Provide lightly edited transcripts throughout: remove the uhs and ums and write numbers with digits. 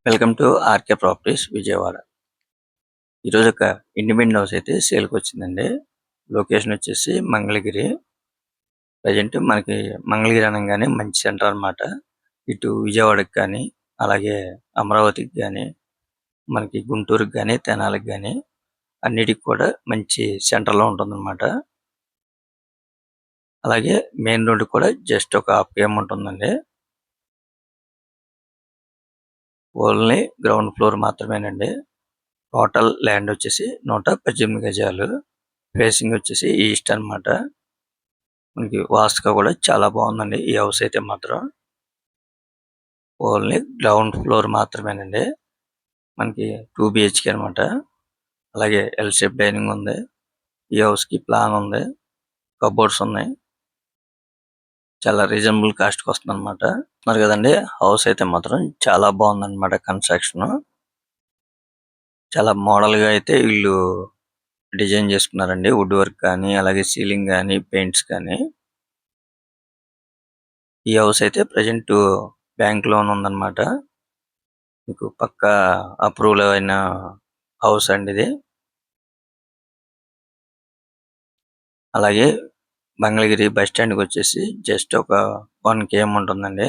Welcome to R K properties Vijayawada. ఈరోజు ఒక independent house అయితే సేల్కి వచ్చిందండి. లొకేషన్ వచ్చేసి మంగళగిరి. ప్రజెంట్ మనకి మంగళగిరి అనగానే మంచి సెంటర్ అన్నమాట. ఇటు విజయవాడకి కానీ, అలాగే అమరావతికి కానీ, మనకి గుంటూరుకి కానీ, తెనాలికి కానీ అన్నిటికి కూడా మంచి సెంటర్లో ఉంటుందన్నమాట. అలాగే మెయిన్ రోడ్డు కూడా జస్ట్ ఒక హాఫ్ కేఎం ఉంటుందండి. ఓన్లీ గ్రౌండ్ ఫ్లోర్ మాత్రమేనండి. టోటల్ ల్యాండ్ వచ్చేసి 118 గజాలు. ఫేసింగ్ వచ్చేసి ఈస్ట్ అన్నమాట. మనకి వాస్తుగా కూడా చాలా బాగుందండి ఈ హౌస్ అయితే మాత్రం. ఓన్లీ గ్రౌండ్ ఫ్లోర్ మాత్రమేనండి. మనకి 2 బిహెచ్కే అనమాట. అలాగే ఎల్ షేప్ డైనింగ్ ఉంది. ఈ హౌస్ కి ప్లాన్ ఉంది. కబోర్డ్స్ ఉన్నాయి. చాలా రీజనబుల్ కాస్ట్ కి వస్తుంది అనమాట. మరి కదండి హౌస్ అయితే మాత్రం చాలా బాగుందన్నమాట. కన్స్ట్రక్షన్ చాలా మోడల్ గా అయితే వీళ్ళు డిజైన్ చేసుకున్నారండి. వుడ్ వర్క్ కానీ, అలాగే సీలింగ్ కానీ, పెయింట్స్ కానీ. ఈ హౌస్ అయితే ప్రెజెంట్ బ్యాంక్ లోన్ ఉందన్నమాట. మీకు పక్కా అప్రూవల్ అయిన హౌస్ అండి ఇది. అలాగే మంగళగిరి బస్ స్టాండ్ కి వచ్చేసి జస్ట్ ఒక 1 km ఉంటుందండి.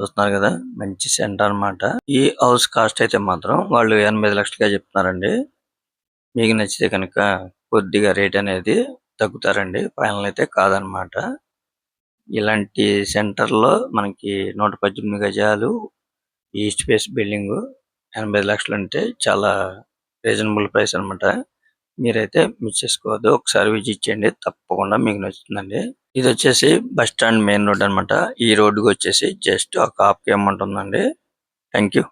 చూస్తున్నారు కదా మంచి సెంటర్ అన్నమాట. ఈ హౌస్ కాస్ట్ అయితే మాత్రం వాళ్ళు 85 లక్షలుగా చెప్తున్నారండి. మీకు నచ్చితే కనుక కొద్దిగా రేట్ అనేది తగ్గుతారండి. ఫైనల్ అయితే కాదనమాట. ఇలాంటి సెంటర్ లో మనకి 118 గజాలు ఈస్ట్ ఫేస్ బిల్డింగ్ 85 లక్షలు అంటే చాలా రీజనబుల్ ప్రైస్ అన్నమాట. మీరైతే మిస్ చేసుకోవద్దు. ఒకసారి విజిట్ చేయండి. తప్పకుండా మీకు నచ్చుతుందండి. ఇది వచ్చేసి బస్ స్టాండ్ మెయిన్ రోడ్ అన్నమాట. ఈ రోడ్డుకి వచ్చేసి జస్ట్ ఒక హాఫ్ కేఎం ఉంటుందండి. Thank you.